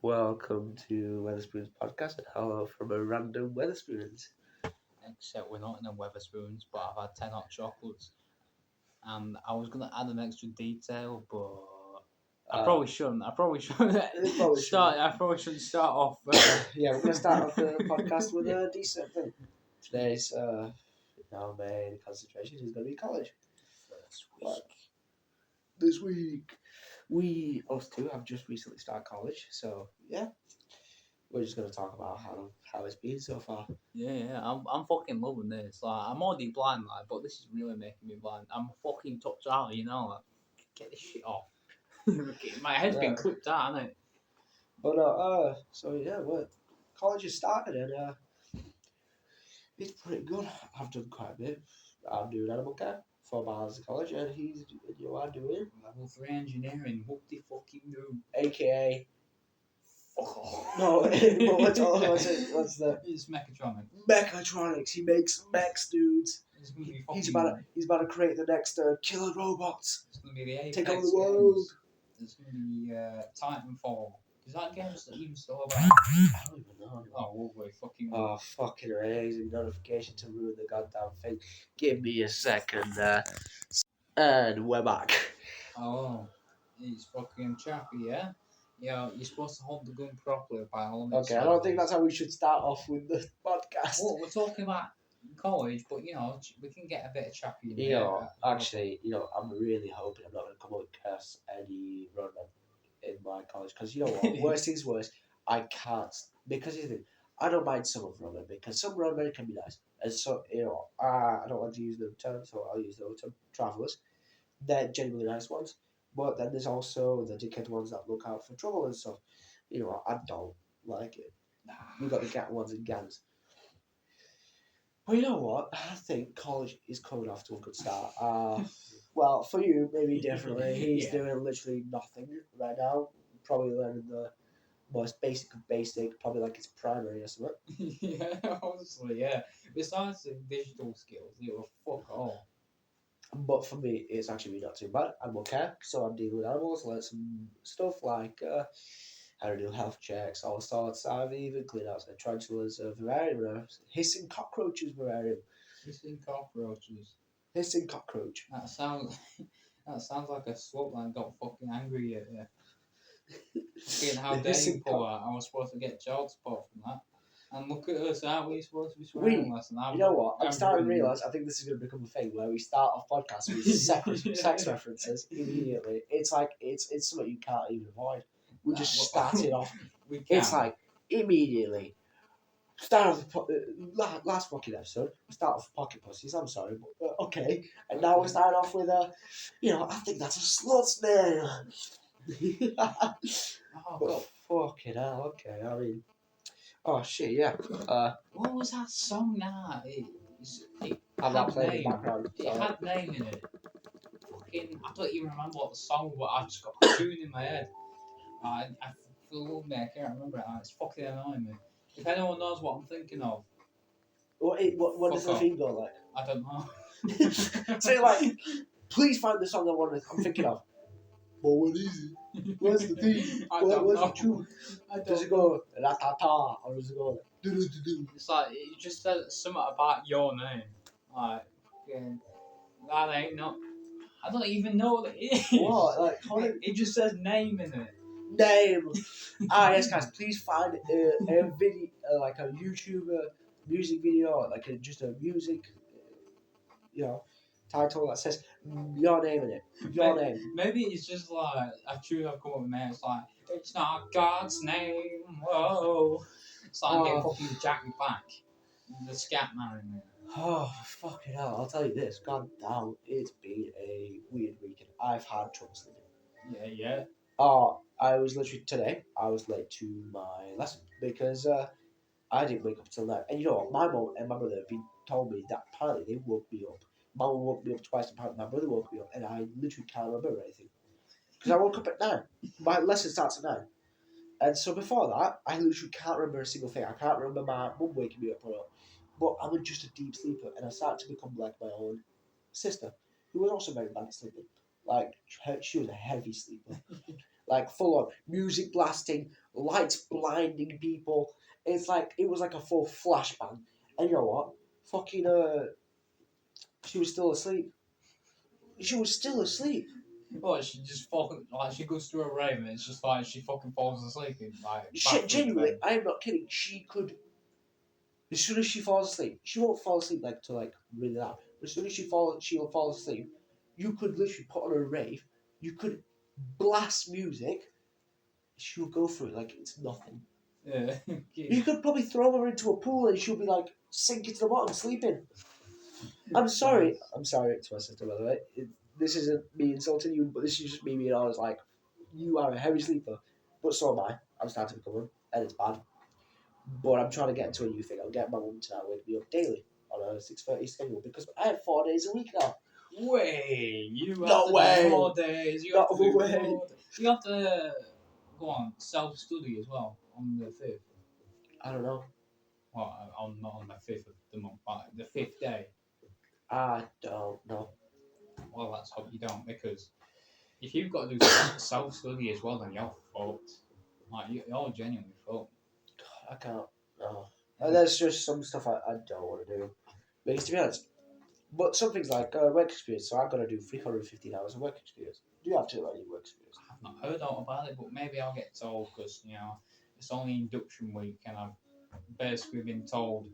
Welcome to Weatherspoons podcast and hello from a random Weatherspoons. Except we're not in a Weatherspoons, but I've had 10 hot chocolates. And I was going to add an extra detail, but I probably shouldn't. I probably shouldn't I probably shouldn't start off. Yeah, we're going to start off the podcast with a decent thing. Today's our main concentration is going to be college. First But week. this week, us two have just recently started college, so yeah, we're just going to talk about how it's been so far. Yeah, I'm fucking loving this. Like, I'm already blind, but this is really making me blind. I'm fucking touched out, like, get this shit off. My head's been clipped out, hasn't it? But so yeah, college has started and it's pretty good. I've done quite a bit. I'm doing animal care for my hours of college, and I'm doing Level 3 engineering, whoop de fucking do. AKA. Fuck off. No, what's the It's mechatronic. mechatronics? He makes mechs, dudes. It's gonna be He's fucking. about to create the next killer robots. It's gonna be the Apex Take over the world. games. It's gonna be Titanfall. Is that game even still about? I don't even know. Oh, lovely, fucking. Oh, fucking amazing notification to ruin the goddamn thing. Give me a second there. And we're back. Oh, it's fucking chappy, yeah. Yeah, you're supposed to hold the gun properly by all means. Okay, I don't think that's how we should start off with the podcast. Well, we're talking about college, but we can get a bit of chappy in Actually, I'm really hoping I'm not going to come up and curse any roadmen in my college because you know what? Worst things worst, I can't because here's the thing, I don't mind some of roadmen because some roadmen can be nice, and so I don't want to use the term, so I'll use the other term, travellers. They're genuinely nice ones, but then there's also the dickhead ones that look out for trouble and stuff. I don't like it. We got the gat ones and gangs. Well, you know what? I think college is coming off to a good start. Well, for you, maybe differently. He's doing literally nothing right now. Probably learning the most basic of basic, probably like his primary or something. Yeah, honestly, yeah. Besides the digital skills, they were fuck all. But for me, it's actually not too bad. Animal care, so I'm dealing with animals, learn some stuff like how to do health checks, all sorts. I've even cleaned out some tarantulas, vivarium, hissing cockroaches, vivarium. Hissing cockroaches. Hissing cockroach. That sounds like a slut that got fucking angry at you. Fucking how dare you pull that? I was supposed to get child support from that. And look at us, aren't we supposed to be swearing less? And you know what? I'm starting to realise, I think this is going to become a thing where we start off podcasts with sex references immediately. It's like, it's something you can't even avoid. We just started off. It's like, immediately. Start off last fucking episode, we start off with pocket pussies, I'm sorry, but okay. And now we're starting off with I think that's a slut's name. But fucking hell, okay, I mean. Oh shit! Yeah. What was that song now? It I'm not playing in the background. It had name in it. Fucking, I don't even remember what the song was, but I just got a tune in my head. I feel me, I can't remember it. It's fucking annoying me. If anyone knows what I'm thinking of. What does the theme go like? I don't know. So like, please find the song I'm thinking of. Well, what is it? What's the theme? What's the tune? Does it go ra-ta-ta or does it go like do-do-do-do? It's like, it just says something about your name. Like, that ain't not. I don't even know what it is. What? Like, it just says name in it. Name. Yes, guys. Please find a video, like a YouTube music video, like just a music, title that says your name in it. Your name. Maybe it's just like a tune I've come up with, man. It's like, it's not God's name. Whoa. It's like get fucking Jack back. The scat man in there. Oh, fucking hell. I'll tell you this. God damn, it's been a weird weekend. I've had trouble sleeping. Yeah. I was late to my lesson because I didn't wake up till 9. And you know what? My mum and my brother have told me that apparently they woke me up. My mum woke me up twice, apparently my brother woke me up, and I literally can't remember anything. Because I woke up at 9. My lesson starts at 9. And so before that, I literally can't remember a single thing. I can't remember my mum waking me up or not. But I'm just a deep sleeper, and I started to become like my own sister, who was also very bad at sleeping. Like, she was a heavy sleeper. Like, full on music blasting, lights blinding people. It's like it was like a full flashbang. And you know what? Fucking she was still asleep. She was still asleep. What, she just fucking, like, she goes through a rave and it's just like she fucking falls asleep in, like, Shit, back through the genuinely, thing. I am not kidding. She could, as soon as she falls asleep, she won't fall asleep like to like really loud. But as soon as she'll fall asleep. You could literally put on a rave. You could blast music. She'll go through it like it's nothing. Yeah. You could probably throw her into a pool and she'll be like sinking to the bottom, sleeping. I'm sorry. I'm sorry to my sister, by the way. This isn't me insulting you, but this is just me being honest. Like, you are a heavy sleeper, but so am I. I'm starting to become one, and it's bad. But I'm trying to get into a new thing. I'll get my mum to now wake me up daily on a 6:30 schedule because I have 4 days a week now. Way, you have No to way. do more days. You No have to do way. more. You have to go on self-study as well on the 5th. I don't know. Well, not on the 5th of the month, but the 5th day. I don't know. Well, let's hope you don't, because if you've got to do self-study as well, then you're fucked. Like, you're genuinely fucked. I can't. No. And there's just some stuff I don't want to do. Because to be honest, but some things like work experience, so I've got to do 315 hours of work experience. Do you have to any work experience? I've not heard all about it, but maybe I'll get told because, it's only induction week and I've basically been told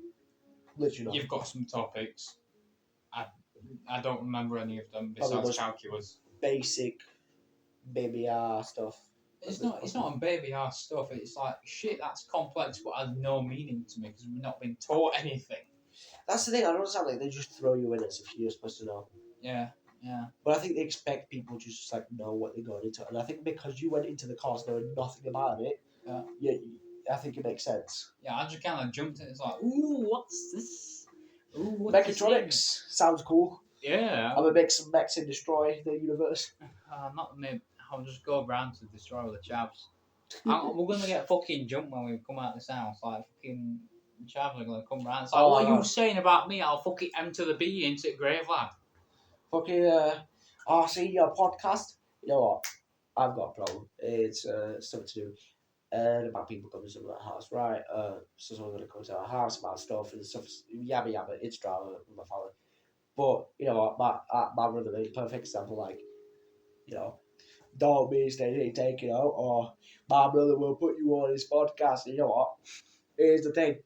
Literally you've got some topics. I don't remember any of them Probably besides most calculus. basic baby stuff. It's not on baby ass stuff. It's like shit that's complex but has no meaning to me because we've not been taught anything. That's the thing. I don't understand. Like they just throw you in as if you're supposed to know. Yeah. But I think they expect people to just like know what they're going into, and I think because you went into the course knowing nothing about it, I think it makes sense. Yeah, I just kind of jumped in. It's like, ooh, what's this? Ooh, what's Mechatronics sounds cool. Yeah. I'm gonna make some mechs and destroy the universe. Not me. I'll just go around to destroy all the chavs. We're gonna get fucking jumped when we come out of this house. Like fucking chavs are gonna come round. It's like, what are you saying about me? I'll fucking enter the B into the grave, lad. Fucking see your podcast. You know what? I've got a problem. It's something to do about people coming to my house, right? So someone's gonna come to our house about stuff and stuff. Yabba yabba. It's drama with my family. But you know what? My brother made a perfect example. Like, you know, don't be taking out, or my brother will put you on his podcast. And you know what? Here's the thing: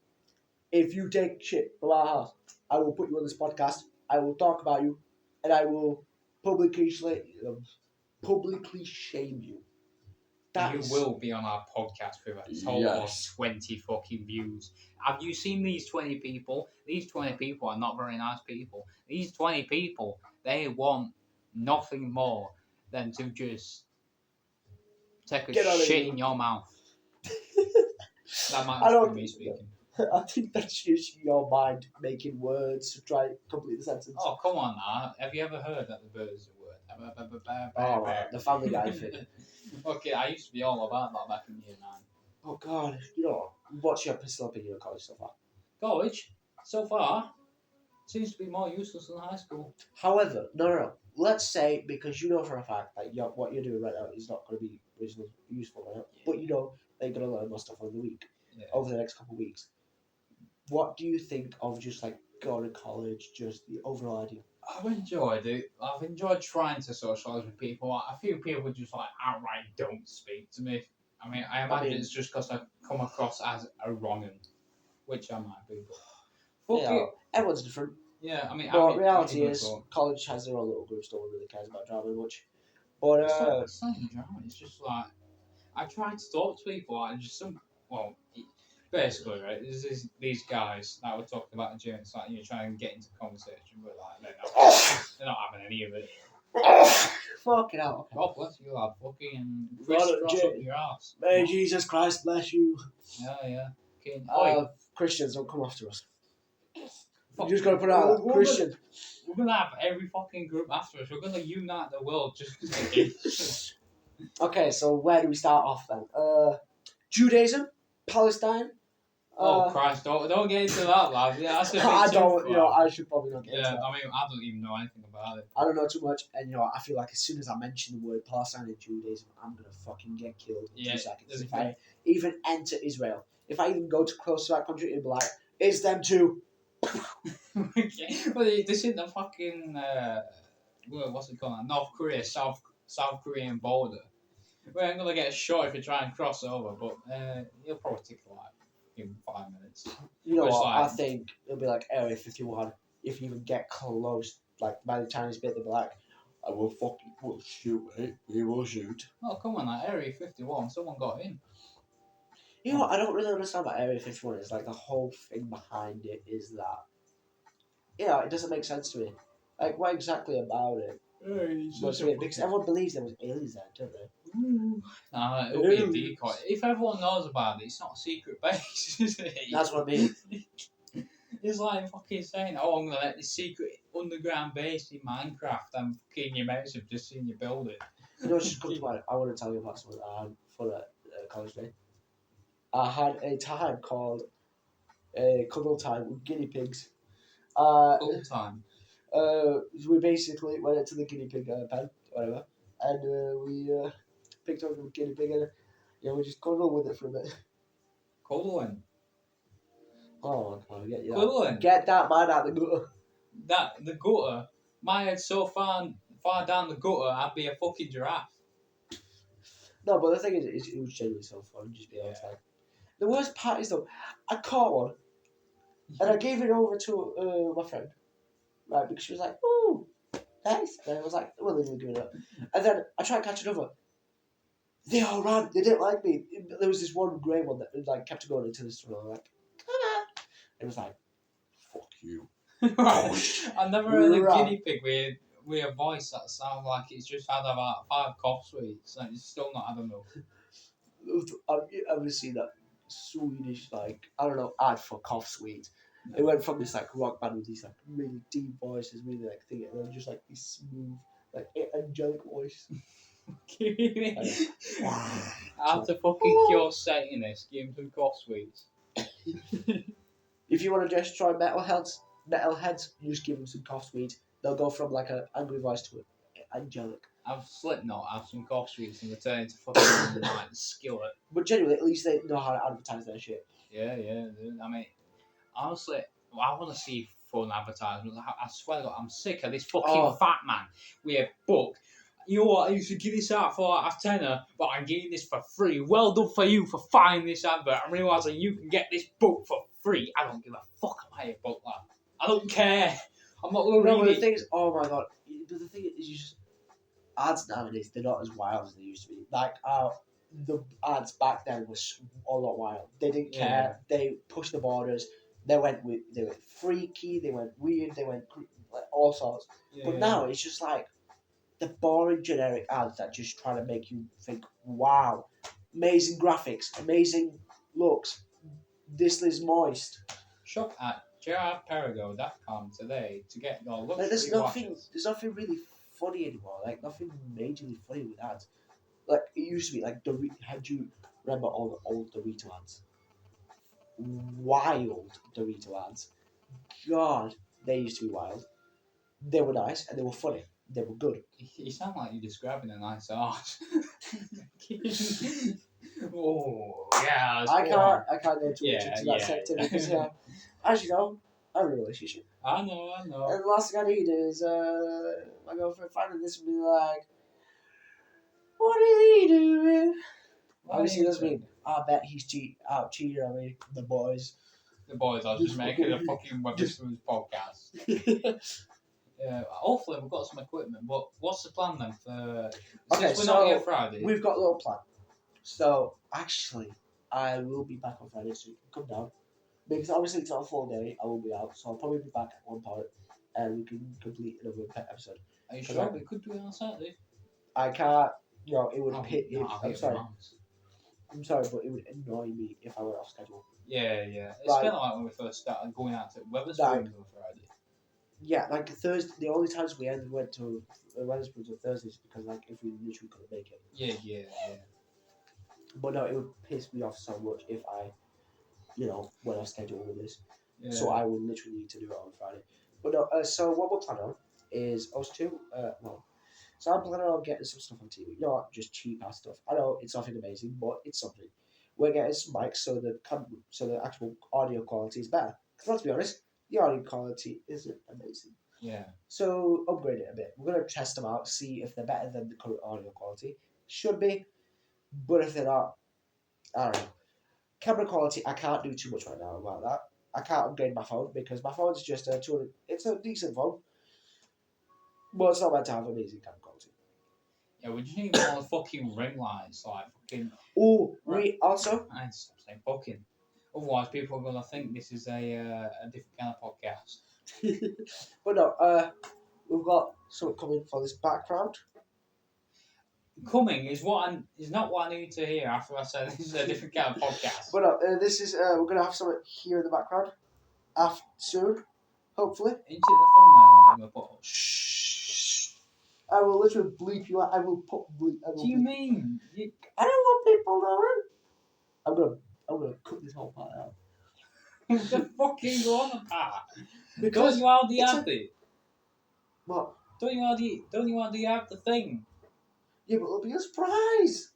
if you take shit from our house, I will put you on this podcast. I will talk about you, and I will publicly shame you. You will be on our podcast with a total of 20 fucking views. Have you seen these 20 people? These 20 people are not very nice people. These 20 people, they want nothing more than to just take a shit in your mouth. That might just be me speaking. I think that's just your mind making words to try to complete the sentence. Oh, come on now. Have you ever heard that the bird is a word? Oh, the Family Guy thing. Okay, I used to be all about that back in year 9. Oh, God. You know, what's your personal opinion of college so far? College, so far, seems to be more useless than high school. However, no. Let's say, because you know for a fact that what you're doing right now is not going to be reasonably useful right now, but you know they're going to learn more stuff over the week, over the next couple of weeks. What do you think of just like going to college, just the overall idea? I've enjoyed it. I've enjoyed trying to socialise with people. A few people just like outright don't speak to me. I mean, I imagine it's just because I come across as a wrong'un, which I might be. But fuck it. Everyone's different. Yeah, I mean, but reality is, college has their own little groups. No one really cares about drama much. But it's not even drama. It's just like I tried to talk to people. I just basically, right, there's these guys that were talking about the gym. It's like you're trying to get into conversation, but like they're not having any of it. Fucking hell. Okay. God bless you, lad. Fucking crisscross up your ass. May Jesus Christ bless you. Yeah. Christians, don't come after us. You just gotta put out Christian. We're gonna have every fucking group after us. We're gonna unite the world just because. Okay, so where do we start off then? Judaism, Palestine, Oh Christ! Don't get into that, lad. Yeah, that's a bit I too don't, far. I should probably not get into Yeah, that. I mean, I don't even know anything about it. I don't know too much, and I feel like as soon as I mention the word Palestine and Judaism, I'm gonna fucking get killed in 2 seconds if I even enter Israel. If I even go too close to that country, it'll be like, it's them too. Well, this isn't the fucking what's it called? North Korea, South Korean border. We ain't gonna get shot if you try and cross over, but it'll probably take like in 5 minutes. You know But it's what? I like- think it'll be like Area 51. If you even get close, like by the Chinese bit, they'll be like, I will fucking will shoot, mate. We will shoot. Oh come on, like Area 51, someone got in. You know what? I don't really understand about Area 51. It's like the whole thing behind it is that, it doesn't make sense to me. Like, what exactly about it? What's weird? Because everyone believes there was aliens there, don't they? Nah, it'll be a decoy. If everyone knows about it, it's not a secret base, is it? That's what I mean. It's like fucking saying, "Oh, I'm gonna let this secret underground base in Minecraft," and fucking your mates have just seen you build it. You know, it's just come to mind. I want to tell you about something I had fun at college day. I had a time called cuddle time with guinea pigs. Full time. We basically went into the guinea pig pen, whatever, and we picked up the guinea pig and we just cuddled with it for a bit. Cuddling. Oh, I can't get you. Cuddling. Get that man out the gutter. The gutter. My head's so far down the gutter, I'd be a fucking giraffe. No, but the thing is, it was genuinely so fun. Just be outside. The worst part is though, I caught one, and I gave it over to my friend, right? Because she was like, "Ooh, nice," and I was like, "Well, they're giving it up." And then I tried to catch another. They all ran. They didn't like me. There was this one grey one that like kept going into the store. Like, ah. It was like, "Fuck you." I've never heard a Right. guinea pig with a voice that sounds like it's just had about 5 cough sweets and it's still not had enough. Have you ever seen that Swedish, like, I don't know, ad for cough sweet? It went from this like rock band with these like really deep voices, really like thing, and then just like this smooth, like angelic voice. How to fucking cure Satanists? Give him some cough sweets. If you want to just try metalheads, you just give them some cough sweet. They'll go from like an angry voice to an angelic. Have Slipknot have some cough sweets and return to fucking like skillet. But generally, at least they know how to advertise their shit. Yeah, dude. I mean, honestly, I want to see fun advertisements. I swear to God, I'm sick of this fucking fat man with a book. You know what? I used to give this out for a tenner, but I'm giving this for free. Well done for you for finding this advert and realising you can get this book for free. I don't give a fuck about your book, lad. I don't care. I'm not going to read The it. thing is, oh my god. But the thing is, you just ads nowadays, they're not as wild as they used to be. Like, the ads back then was a lot wild. They didn't care. They pushed the borders. They went freaky. They went weird. They went like all sorts. But now it's just like the boring generic ads that just try to make you think, wow, amazing graphics, amazing looks. This is moist. Shop at gerardperigo.com today to get your luxury Like, there's watches. nothing really funny anymore. Like, nothing majorly funny with ads. Like, it used to be like had you remember all the old Dorito ads? Wild Dorito ads. God, they used to be wild. They were nice and they were funny. They were good. You sound like you're describing a nice art. Oh, yeah. I can't go too much into that sector because as you know, I'm in a relationship. I know. And the last thing I need is my girlfriend finding this and be like, "What is he doing?" Obviously, doesn't mean I bet he's cheating on me. The boys. The boys are just making a fucking Weatherspoons podcast. Hopefully we've got some equipment, but what's the plan then for... Since we're not here Friday... We've got a little plan. So, actually, I will be back on Friday, so you can come down. Because obviously it's not a full day, I will be out, so I'll probably be back at one part, and we can complete another episode. Are you sure we could do it on Saturday? I can't, it would hit you. I'm sorry, but it would annoy me if I went off schedule. Yeah. It's kind of like when we first started going out to Weatherspoons on Friday. Yeah, like Thursday, the only times we went to Weatherspoons on Thursdays because, like, if we literally couldn't make it. Yeah. But no, it would piss me off so much if I when I schedule all this. Yeah. So I will literally need to do it on Friday. But no, so what we're planning on is us two. So I'm planning on getting some stuff on TV. Just cheap ass stuff. I know it's nothing amazing, but it's something. We're getting some mics so the actual audio quality is better. Because let's be honest, the audio quality isn't amazing. Yeah. So upgrade it a bit. We're gonna test them out, see if they're better than the current audio quality. Should be, but if they're not, I don't know. Camera quality, I can't do too much right now about that. I can't upgrade my phone because my phone's just a 200. It's a decent phone, but it's not meant to have amazing camera quality. Yeah, we just need more fucking ring lights, like fucking. Oh, Right. we also. I stop saying fucking. Otherwise, people are gonna think this is a different kind of podcast. But no, we've got something coming for this background. Coming is not what I need to hear after I said this is a different kind of podcast. But no, this is we're gonna have something here in the background. After soon, hopefully. Into the thumbnail I'm gonna put up. Shh. I will literally bleep you out. I will put bleep. What do you mean? I don't want people knowing. I'm gonna cut this whole part out. The fucking go on about? Because don't you already have it? What? Don't you already have the thing? Yeah, but it'll be a surprise.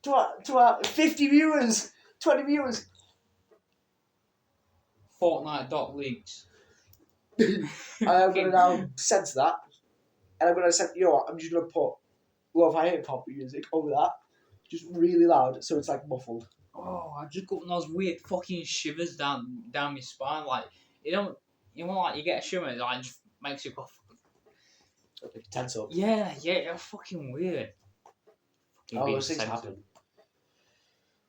To our 50 viewers, 20 viewers. Fortnite.leaks. I am gonna now censor that, and I'm gonna send. I'm just gonna put lo-fi hip hop music over that, just really loud, so it's like muffled. Oh, I just got those weird fucking shivers down my spine. Like like you get a shiver, it like just makes you go. Like tense up. Yeah, it's fucking weird. Fucking Those things censored. happen.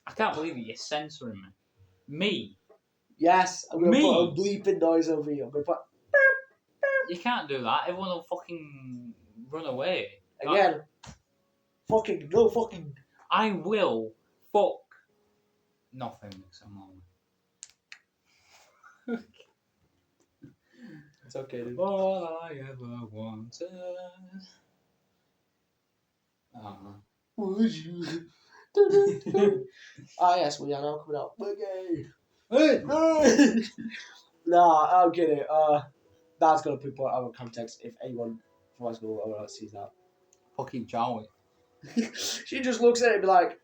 I can't believe it. You're censoring me. Me. Yes, I'm gonna Me? put a bleeping noise over you. I'm gonna put You can't do that. Everyone will fucking run away. again. Fucking no fucking. I will fuck nothing next time. It's okay, dude. All I ever wanted. Would you? Yes, we are now coming out. We're gay. Nah, I don't get it. That's gonna put out of context if anyone from high school or else sees that. Fucking Charlie. She just looks at it and be like,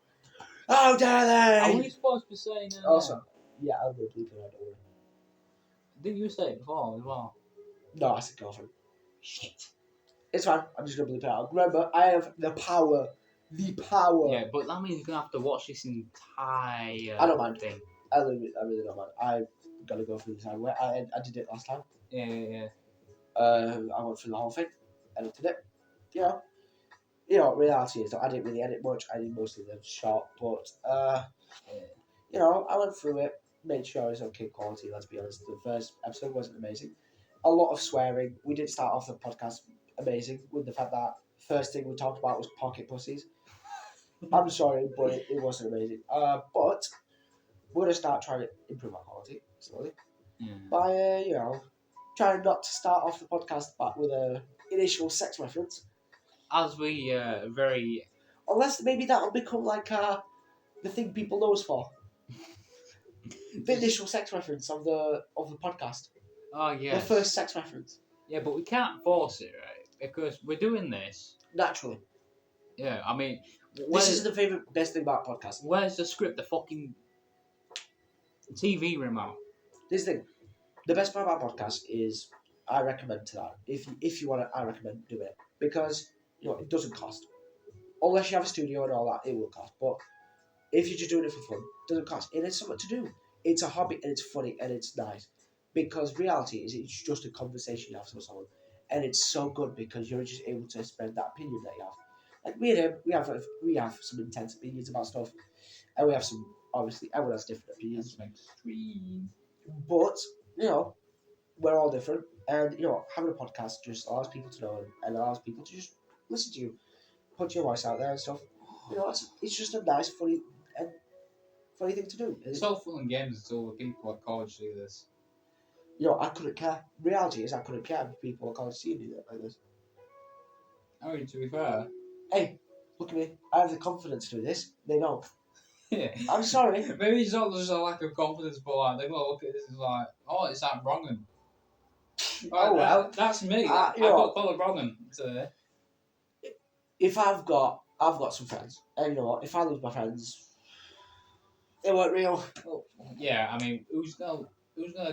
"How dare they?" Are we supposed to be saying that? Also, yeah, I'll be bleeping out. Don't worry. Didn't you say it before as well? No, I said girlfriend. Shit. It's fine. I'm just gonna bleep it out. Remember, I have the power. The power. Yeah, but that means you're gonna have to watch this entire. I don't mind. thing. I really don't mind. I've got to go through this. I did it last time. Yeah. I went through the whole thing, edited it. Reality is that I didn't really edit much. I did mostly the shot, but I went through it, made sure it was okay quality. Let's be honest, the first episode wasn't amazing. A lot of swearing. We did start off the podcast amazing with the fact that first thing we talked about was pocket pussies. I'm sorry, but it wasn't amazing. But we're gonna start trying to improve our quality slowly by trying not to start off the podcast back with a initial sex reference. As we very. Unless maybe that'll become like the thing people know us for. The initial sex reference of the podcast. Oh yeah. The first sex reference. Yeah, but we can't force it, right? Because we're doing this Naturally. Yeah, I mean, this is the best thing about podcasting. Where's the script? The fucking TV remote. This thing, the best part about podcast is I recommend to that. If you want to, I recommend doing it because it doesn't cost. Unless you have a studio and all that, it will cost. But if you're just doing it for fun, it doesn't cost. And it's something to do. It's a hobby and it's funny and it's nice. Because reality is it's just a conversation you have with someone. And it's so good because you're just able to spread that opinion that you have. Like me and him, we have some intense opinions about stuff. And we have some, obviously, everyone has different opinions. Extreme. But, we're all different. And, having a podcast just allows people to know and allows people to just listen to you. Put your voice out there and stuff. It's just a nice, funny thing to do. It's all fun and games until the people at college do this. I couldn't care. Reality is I couldn't care if people at college see me like this. I mean, to be fair. Hey, look at me. I have the confidence to do this. They know. I'm sorry. Maybe it's not just a lack of confidence, but like they're gonna look at this as like, oh, it's that wrong. Oh well. That's me. You I know got what? called wrong today. If I've got some friends, and you know what? If I lose my friends, they weren't real. Well, yeah, I mean, who's gonna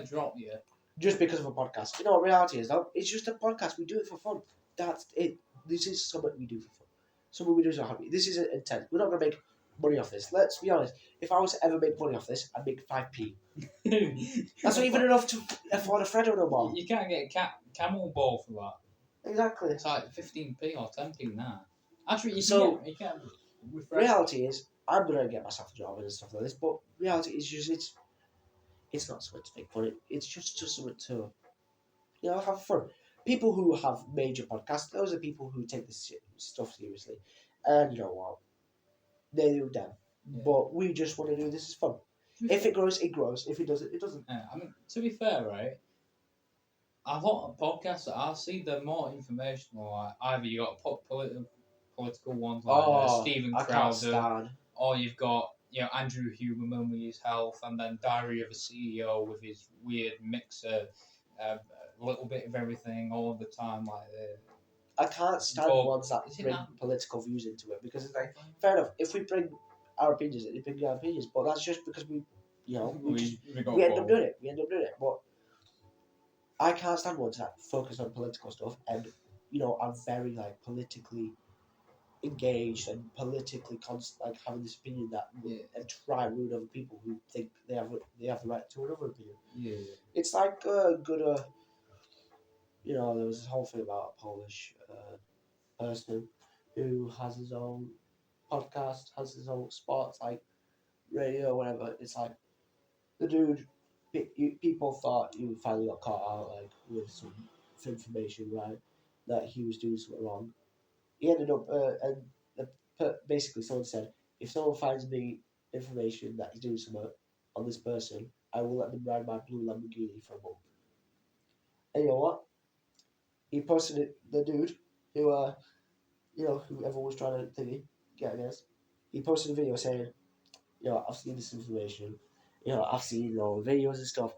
drop you? Just because of a podcast. You know what reality is though? It's just a podcast. We do it for fun. That's it. This is something we do for fun. Something we do so happy. This isn't intent. We're not gonna make money off this. Let's be honest. If I was to ever make money off this, I'd make 5p. That's not even enough to afford a Freddo no more. You can't get a camel ball for that. Exactly. It's like 15p or 10p now. Actually, you can refresh. Reality is, I'm gonna get myself a job and stuff like this. But reality is just it's not something to make fun. It's just something to have fun. People who have major podcasts, those are people who take this stuff seriously, and you know what, they do them. Yeah. But we just want to do this as fun. If it grows, it grows. If it doesn't, it doesn't. Yeah, I mean, to be fair, right? A lot of podcasts that I see, they're more informational. Like either you got political ones like Stephen Crowder, or you've got Andrew Huberman with his health, and then Diary of a CEO with his weird mix of a little bit of everything all the time. Like I can't stand ones that bring political views into it because it's like fair enough. If we bring our opinions, we bring our opinions, but that's just because we end up doing it. We end up doing it, but I can't stand ones that focus on political stuff and are very like politically engaged and politically having this opinion that and try and ruin other people who think they have the right to another opinion. Yeah, it's like a good there was this whole thing about a Polish person who has his own podcast, has his own sports like radio, whatever. It's like the dude. People thought he finally got caught out like with some information, right, that he was doing something wrong. He ended up basically someone said, if someone finds me information that he's doing something on this person, I will let them ride my blue Lamborghini for a month. And you know what? He posted it. The dude who who everyone was trying to get against. He posted a video saying, I've seen this information. I've seen videos and stuff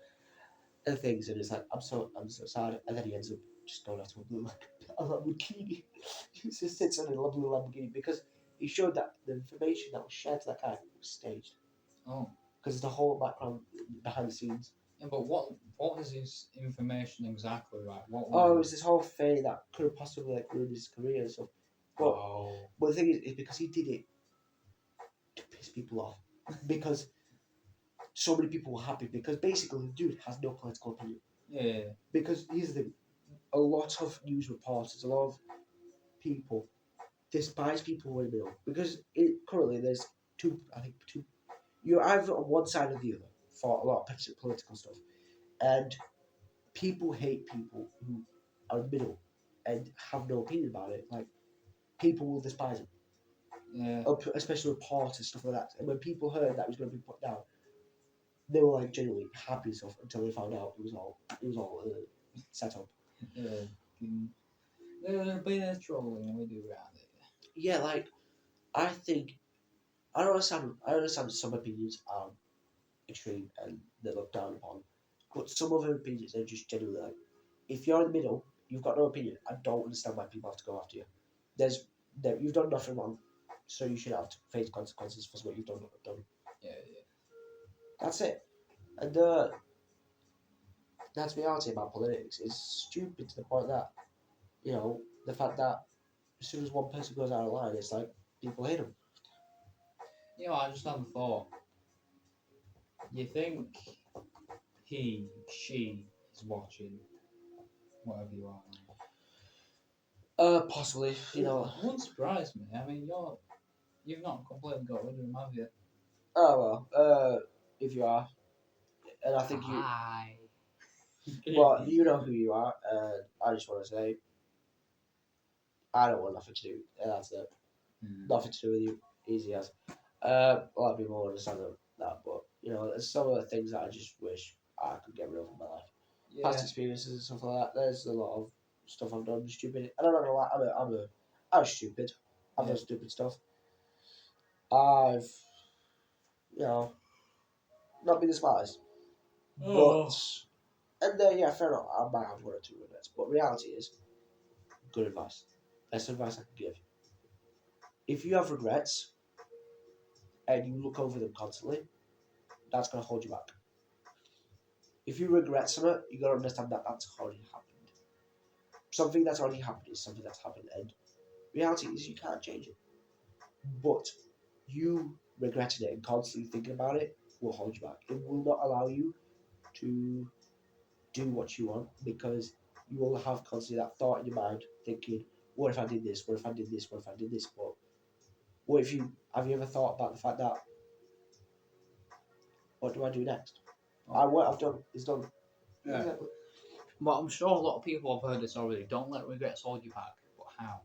and things, and it's like I'm so sad. And then he ends up just going after a Lamborghini. He just sits on a blue Lamborghini because he showed that the information that was shared to that guy was staged. Oh, because the whole background behind the scenes. Yeah, but what is his information exactly like? It was this whole thing that could have possibly ruined his career and stuff. But the thing is because he did it to piss people off. Because so many people were happy because basically the dude has no political opinion. Yeah. Because here's the thing, a lot of news reporters, a lot of people despise people in the middle because currently there's two. You're either on one side or the other for a lot of political stuff, and people hate people who are in the middle and have no opinion about it. Like people will despise him. Yeah. Especially reporters, stuff like that. And when people heard that he was going to be put down, they were like genuinely happy and stuff until they found out it was all set up. Yeah. There's been a trolling we do around it. Yeah, like I understand some opinions are extreme and they're looked down upon, but some other opinions are just genuinely like, if you're in the middle, you've got no opinion. I don't understand why people have to go after you. You've done nothing wrong, so you should have to face consequences for what you've done. Yeah. That's it, and that's reality about politics. It's stupid to the point that the fact that as soon as one person goes out of line, it's like people hate them. I just had a thought. You think she is watching whatever you are? Possibly. It wouldn't surprise me. I mean, you've not completely got rid of him, have you? Oh well. If you are, and I think but you know who you are, and I just want to say, I don't want nothing to do. And that's it. Nothing to do with you. Easy as. A lot of people understand that, but there's some of the things that I just wish I could get rid of in my life. Yeah. Past experiences and stuff like that. There's a lot of stuff I've done stupid. And I'm not gonna lie, I'm stupid. I've done stupid stuff. you know, not be the smartest. But Oh. and then yeah, fair enough. I might have one or two regrets, but reality is good advice. Best advice I can give. If you have regrets and you look over them constantly, that's gonna hold you back. If you regret something, you gotta understand that that's already happened. Something that's already happened is something that's happened, and reality is you can't change it. But you regretting it and constantly thinking about it will hold you back. It will not allow you to do what you want because you will have constantly that thought in your mind thinking, what if I did this? What if I did this? What if I did this? But what if you have you ever thought about the fact that what do I do next? What I've done is done. Yeah. Exactly. But I'm sure a lot of people have heard this already. Don't let regrets hold you back. But how?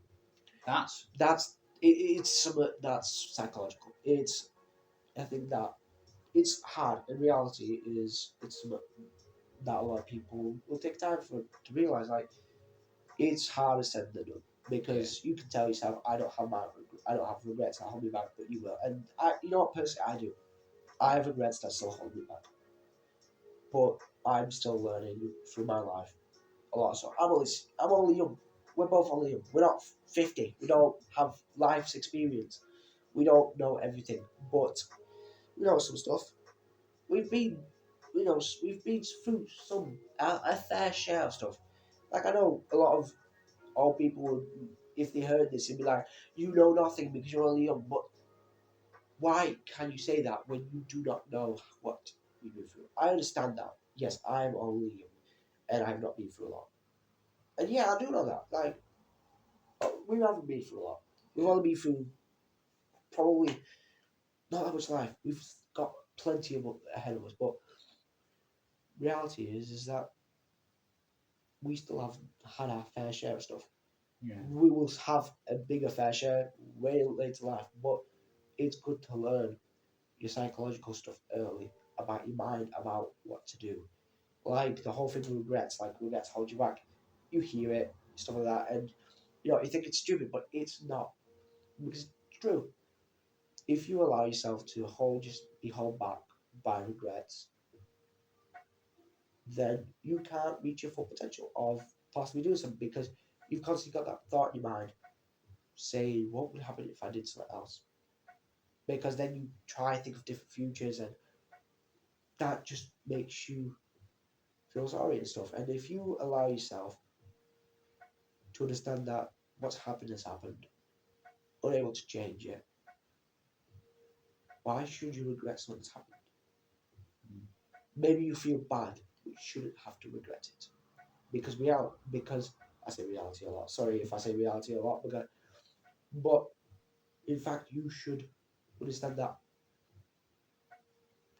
That's It's something that's psychological. It's I think that it's hard. In reality, it's something that a lot of people will take time for to realize. Like it's harder said than done because you can tell yourself, I don't have regrets that hold me back, but you will. And you know what, personally, I do. I have regrets that still hold me back, but I'm still learning through my life a lot. So I'm only young. We're both only young. We're not 50. We don't have life's experience. We don't know everything, but we know some stuff. We've been, we've been through a fair share of stuff. Like I know a lot of old people would, if they heard this, they'd be like, "You know nothing because you're only young." But why can you say that when you do not know what we've been through? I understand that. Yes, I'm only young, and I've not been through a lot. And yeah, I do know that. Like we haven't been through a lot. We've only been through probably not that much life. We've got plenty of ahead of us. But reality is that we still have had our fair share of stuff. yeah. We will have a bigger fair share way later in life. But it's good to learn your psychological stuff early about your mind, about what to do. Like the whole thing with regrets, like regrets hold you back. You hear it, stuff like that, and you think it's stupid, but it's not because it's true. If you allow yourself to be held back by regrets, then you can't reach your full potential of possibly doing something because you've constantly got that thought in your mind saying, what would happen if I did something else? Because then you try to think of different futures and that just makes you feel sorry and stuff. And if you allow yourself to understand that what's happened has happened, unable to change it, why should you regret something that's happened? Maybe you feel bad, but you shouldn't have to regret it. Because I say reality a lot. Sorry if I say reality a lot, but in fact you should understand that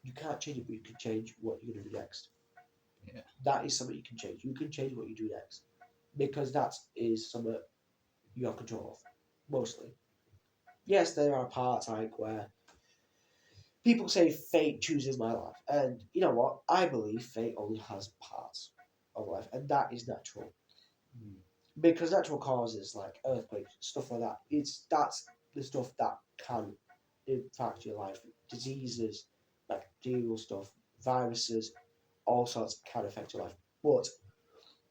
you can't change it, but you can change what you're gonna do next. Yeah. That is something you can change. You can change what you do next. Because that is something you have control of. Mostly. Yes, there are parts like where people say fate chooses my life. And you know what? I believe fate only has parts of life, and that is natural. Mm. Because natural causes like earthquakes, stuff like that, that's the stuff that can impact your life. Diseases, bacterial stuff, viruses, all sorts can affect your life. But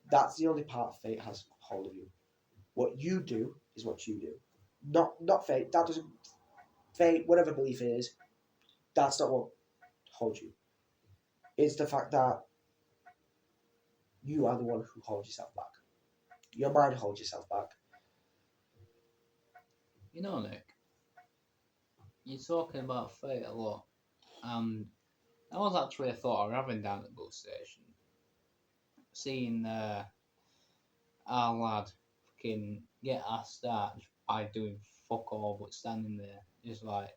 that's the only part fate has hold of you. What you do is what you do. Not fate. That doesn't fate, whatever belief it is, that's not what holds you. It's the fact that you are the one who holds yourself back. Your mind holds yourself back. You know, Nick, you're talking about fate a lot, and that was actually a thought I was having down at the bus station. Seeing our lad fucking get our start by doing fuck all but standing there, just like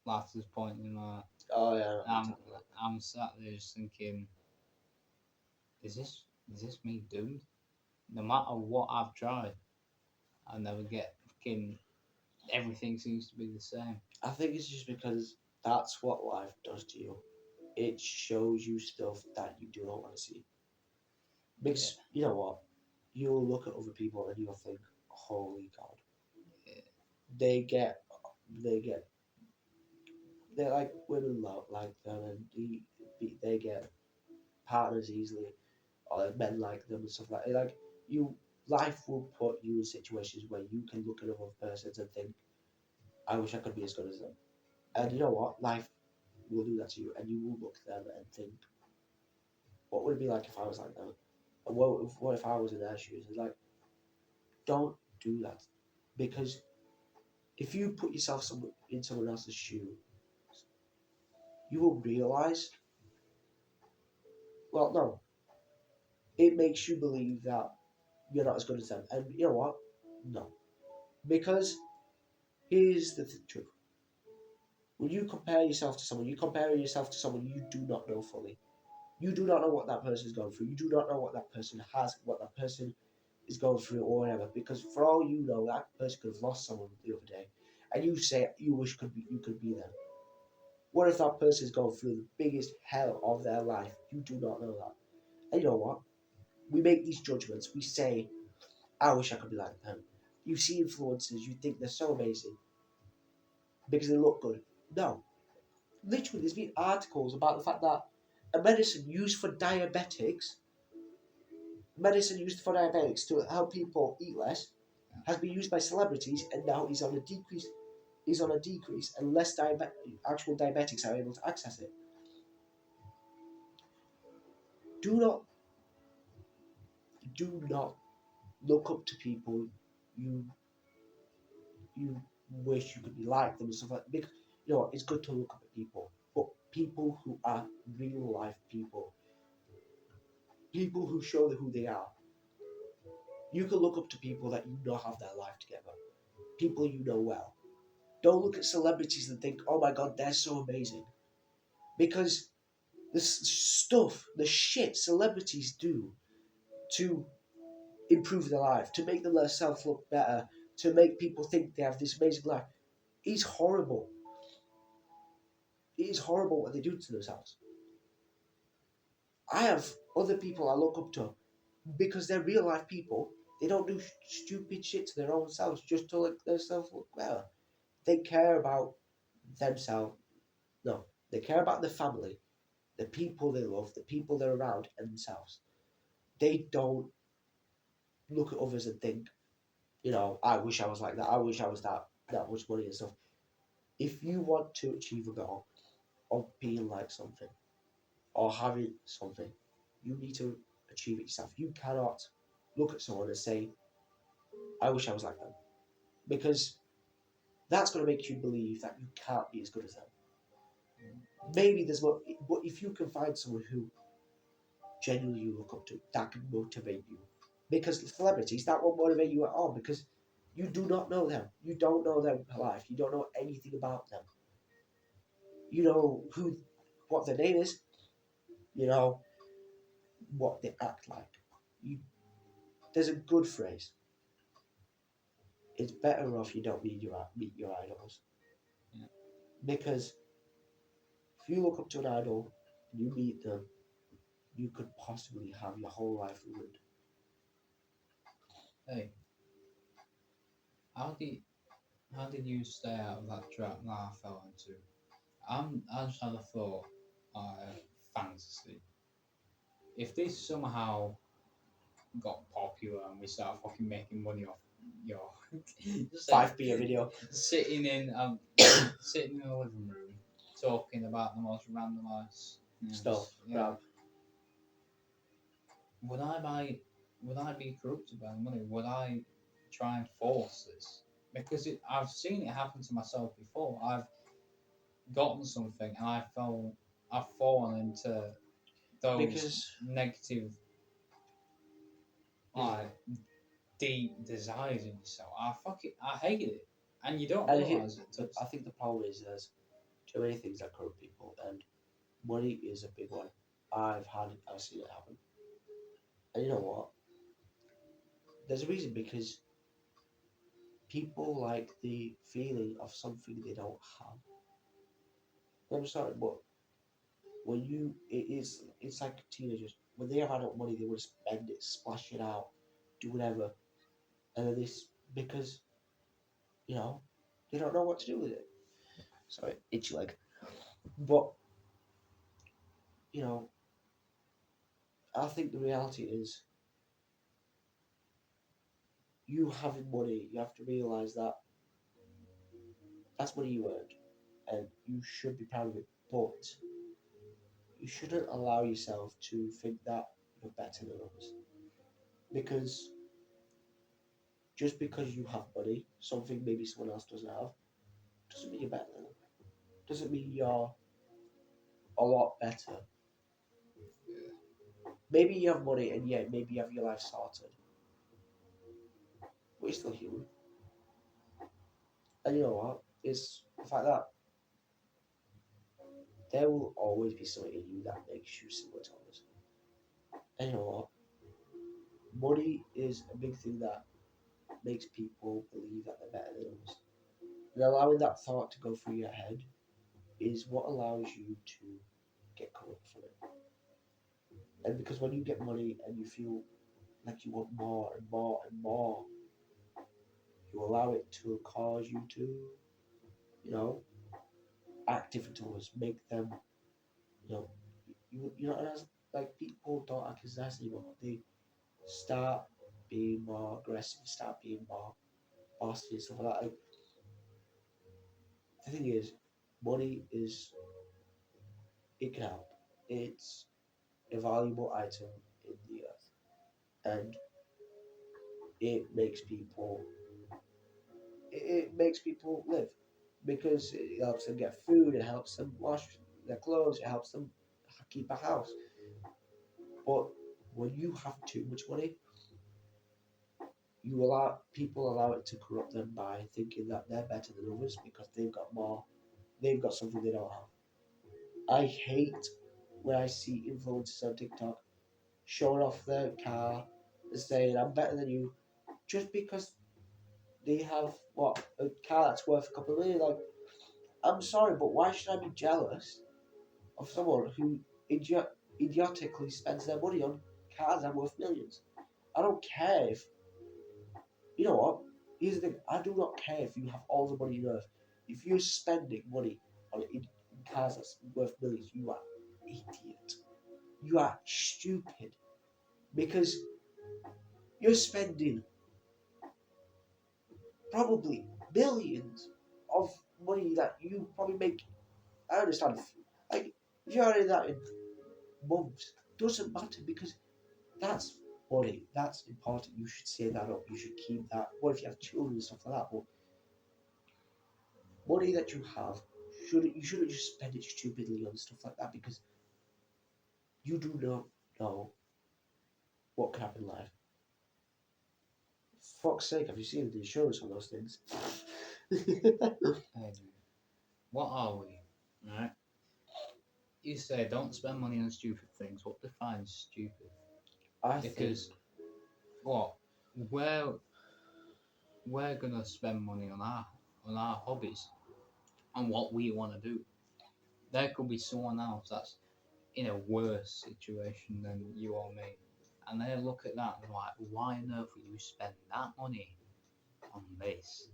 lads is pointing like. Oh yeah, I'm, I'm sat there just thinking, is this me doomed? No matter what I've tried, I never get fucking. Everything seems to be the same. I think it's just because that's what life does to you. It shows you stuff that you do not want to see. Yeah, Because you know what? You'll look at other people and you'll think, holy God. yeah, They get they get they like women like them, and they get partners easily, or men like them and stuff like that. Like you, life will put you in situations where you can look at other persons and think, "I wish I could be as good as them." And you know what? Life will do that to you, and you will look at them and think, "What would it be like if I was like them?" And what if I was in their shoes? It's like, don't do that, because if you put yourself in someone else's shoe, you will realize. Well, no, it makes you believe that you're not as good as them, and you know what? No, because here's the truth: when you compare yourself to someone, you compare yourself to someone you do not know fully. You do not know what that person is going through. You do not know what that person has, what that person is going through, or whatever. Because for all you know, that person could have lost someone the other day, and you say you wish you could be them. What if that person is going through the biggest hell of their life? You do not know that. And you know what? We make these judgments. We say, "I wish I could be like them." You see influencers, you think they're so amazing because they look good. No, literally, there's been articles about the fact that a medicine used for diabetics to help people eat less, has been used by celebrities, and now is on a decrease. Is on a decrease, and less actual diabetics are able to access it. Do not, do not look up to people you you wish you could be like them and stuff like that. Because you know it's good to look up at people, but people who are real life people who show who they are. You can look up to people that you know have their life together, people you know well. Don't look at celebrities and think, "Oh my God, they're so amazing," because the shit celebrities do to improve their life, to make themselves look better, to make people think they have this amazing life, is horrible. It is horrible what they do to themselves. I have other people I look up to because they're real life people. They don't do stupid shit to their own selves just to let themselves look better. They care about themselves. No, they care about the family, the people they love, the people they're around, and themselves. They don't look at others and think, "I wish I was like that. I wish I was that much money and stuff." If you want to achieve a goal of being like something or having something, you need to achieve it yourself. You cannot look at someone and say, "I wish I was like them," because that's going to make you believe that you can't be as good as them. Maybe there's more, but if you can find someone who genuinely you look up to, that can motivate you. Because celebrities, that won't motivate you at all because you do not know them. You don't know their life. You don't know anything about them. You know what their name is. You know what they act like. You, there's a good phrase. It's better off you don't meet your idols, Yeah. because if you look up to an idol and you meet them, you could possibly have your whole life ruined. Hey, how did how did you stay out of that trap that I fell into? I just had a thought, fantasy. If this somehow got popular and we start fucking making money off your just like 5p a video. sitting in sitting in a living room talking about the most randomized Stuff. yeah, would I buy would I be corrupted by the money? Would I try and force this? Because I've seen it happen to myself before. I've gotten something and I've fallen into those Because negative yeah. like deep desires in yourself. I hate it, and you don't And here, realize it. but I think the problem is there's too many things that corrupt people, and money is a big one. I've seen it happen. And you know what? There's a reason, because people like the feeling of something they don't have. I'm sorry, but it's like teenagers. When they have adult money, they want to spend it, splash it out, do whatever. And then this, because, you know, they don't know what to do with it. Sorry, itchy leg. But you know, I think the reality is, you having money, you have to realize that that's money you earned, and you should be proud of it. But you shouldn't allow yourself to think that you're better than others, because just because you have money, something maybe someone else doesn't have, doesn't mean you're better than them. Doesn't mean you're a lot better. Maybe you have money and yeah, maybe you have your life sorted, but you're still human. And you know what? It's the fact that there will always be something in you that makes you similar to others. And you know what? Money is a big thing that makes people believe that they're better than others. And allowing that thought to go through your head is what allows you to get corrupt from it. And because when you get money and you feel like you want more and more and more, you allow it to cause you to, you know, act different to others, make them, you know, you know, as like people don't act as nice anymore. They start being more aggressive, start being more bossy and stuff like that. Like, the thing is, money is it can help. It's a valuable item in the earth, and it makes people it makes people live because it helps them get food, it helps them wash their clothes, it helps them keep a house. But when you have too much money, you allow people allow it to corrupt them by thinking that they're better than others because they've got more, they've got something they don't have. I hate when I see influencers on TikTok showing off their car and saying I'm better than you just because they have what a car that's worth a couple of million. Like, I'm sorry, but why should I be jealous of someone who idiotically spends their money on cars that are worth millions? I don't care if, you know what? Here's the thing: I do not care if you have all the money on earth. If you're spending money on cars that's worth millions, you are idiot. You are stupid because you're spending probably millions of money that you probably make. I understand. Like, if you're earning that in months, doesn't matter because that's money. That's important. You should save that up. You should keep that. What if you have children and stuff like that? But money that you have, you shouldn't just spend it stupidly on stuff like that because you do not know what can happen in life. Fuck's sake, have you seen the insurance on those things? Um, what are we? Right? You say don't spend money on stupid things. What defines stupid? I think Because what? We're we're gonna spend money on our hobbies and what we want to do. There could be someone else that's in a worse situation than you or me, and they look at that and like, why on earth would you spend that money on this?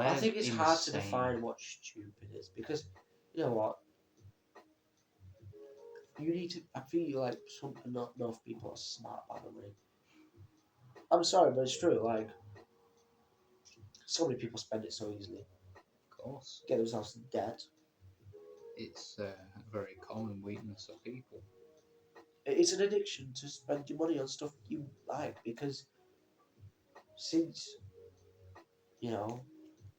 I We're think it's in the hard to same. define what stupid is because you know what, you need to. I feel like some not enough people are smart about the money. I'm sorry, but it's true. Like, so many people spend it so easily, Of course, get themselves in debt. it's a very common weakness of people. It's an addiction to spend your money on stuff you like because since you know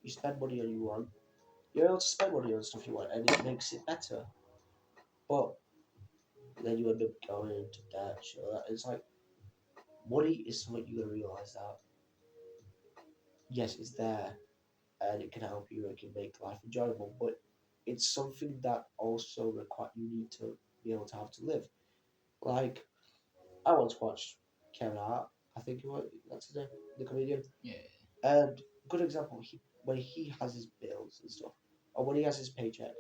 you spend money on you want, you're able to spend money on stuff you want, and it makes it better. But then you end up going into debt. You know, that it's like money is something you gotta realize that yes, it's there and it can help you, it can make life enjoyable, but it's something that also require you need to be able to have to live. Like, I once watched Kevin Hart, I think it was that's his name, the comedian. Yeah, And good example, when he has his bills and stuff, or when he has his paycheck,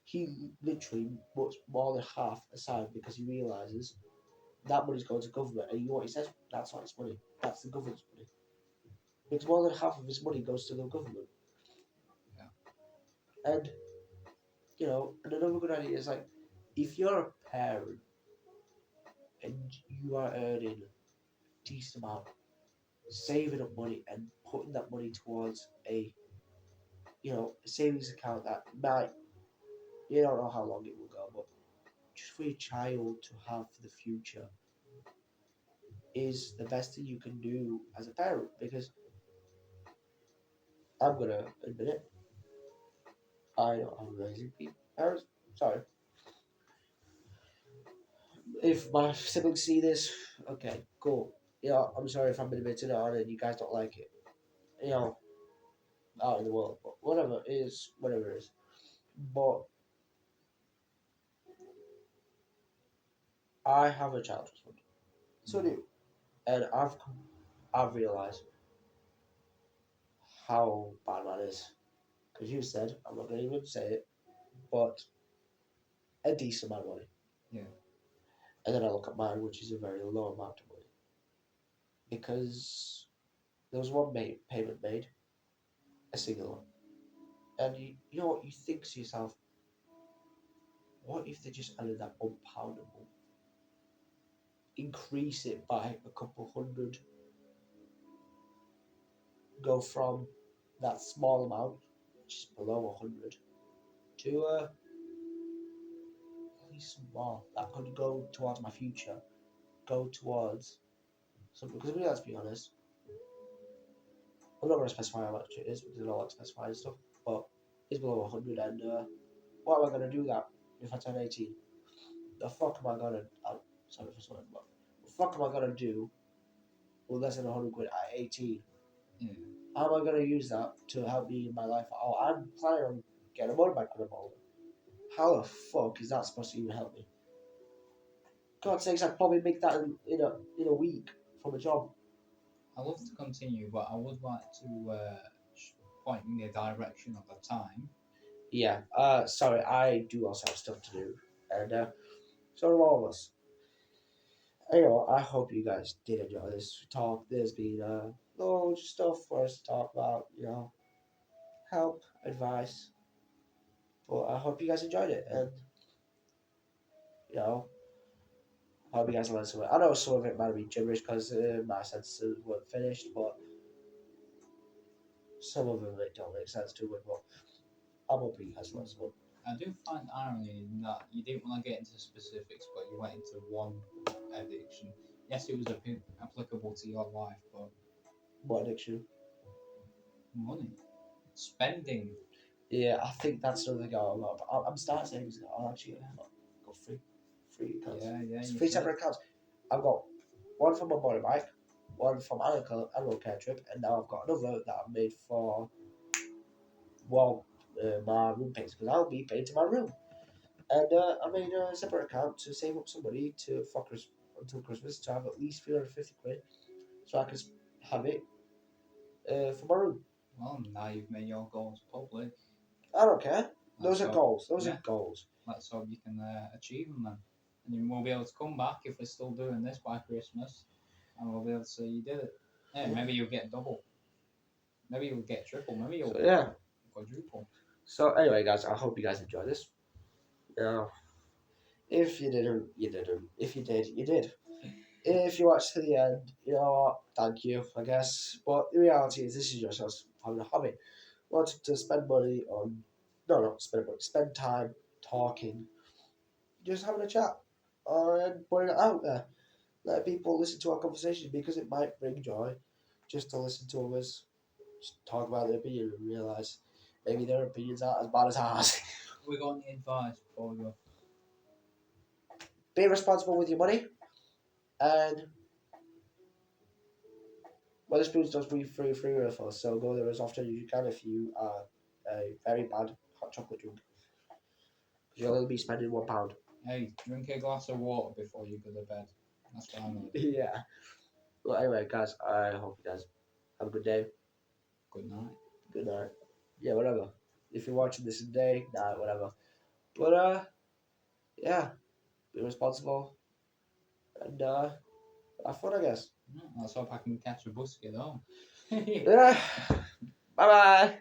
he literally puts more than half aside because he realizes that money's going to government. And you know what he says? That's not his money. That's the government's money. Because more than half of his money goes to the government. yeah. And and another good idea is like if you're a parent and you are earning a decent amount, saving up money and putting that money towards a savings account that might you don't know how long it will go, but just for your child to have for the future is the best thing you can do as a parent because I'm gonna admit it, I don't have amazing parents. Sorry. If my siblings see this, okay, cool. I'm sorry if I'm admitting it on and you guys don't like it. You know, out in the world, but whatever it is, whatever it is. But I have a childhood fund, so do you. And I've realised how bad that is. Because you said, I'm not going to even say it, but a decent amount of money. Yeah. And then I look at mine, which is a very low amount of money. Because there was one payment made, a single one. And you know what? You think to yourself, what if they just added that £1 a month? Increase it by a couple hundred, go from that small amount, which is below 100, to at least some more that could go towards my future, go towards something. Because let's be honest, I'm not going to specify how much it is because I don't like specifying stuff, but it's below 100. And what am I going to do that if I turn 18? The fuck am I going to? Sorry for swearing, but the fuck am I going to do with less than 100 quid at 18? Yeah. How am I going to use that to help me in my life? Oh, I'm planning on getting a motorbike when I'm older. How the fuck is that supposed to even help me? God sakes, I'd probably make that in a week from a job. I love to continue, but I would like to point in the direction of the time. Yeah. Sorry, I do also have stuff to do, and so do all of us. I hope you guys did enjoy this talk. There's been loads of stuff for us to talk about. Help, advice. But I hope you guys enjoyed it, and you know, I hope you guys learned something. I know some of it might be gibberish because my sentences weren't finished, but some of them don't make sense to me. But I'm hoping you guys learned something. I do find irony in that you didn't want to get into specifics, but you went into one addiction. Yes, it was applicable to your life, but What addiction? money, spending. Yeah, I think that's another thing I'm about. I'm starting savings. I'll actually got three accounts. Yeah, It's you three said. separate accounts. I've got one for my motorbike, one for my animal care trip, and now I've got another that I've made for my room paints because I'll be painting my room. And I made a separate account to save up some money until Christmas to have at least 350 quid, so I can have it for my room. Well, now you've made your goals public. I don't care. Those Let's are hope, goals. Those yeah, are goals. let's hope you can achieve them then. And you will be able to come back if we're still doing this by Christmas, and we'll be able to say you did it. Yeah, maybe you'll get double. Maybe you'll get triple. Maybe you'll Yeah. quadruple. So anyway, guys, I hope you guys enjoyed this. If you didn't, you didn't. If you did, you did. If you watched to the end, you know what? Thank you, I guess. But the reality is, this is just us having a hobby. Wanted to spend money on, no, not spend money, spend time talking, just having a chat, and putting it out there. Let people listen to our conversation because it might bring joy just to listen to us just talk about their opinion and realise maybe their opinions aren't as bad as ours. We got any advice before we go? Be responsible with your money, and Wetherspoons does free refills, so go there as often as you can if you are a very bad hot chocolate drunk. You'll only be spending £1. Hey, drink a glass of water before you go to bed. That's what I know. Yeah. Well, anyway, guys, I hope you guys have a good day. Good night. Good night. Yeah, whatever. If you're watching this today, night, whatever. But yeah, be responsible and have fun, I guess. Let's hope I can catch a bus to get home. Yeah. Bye bye.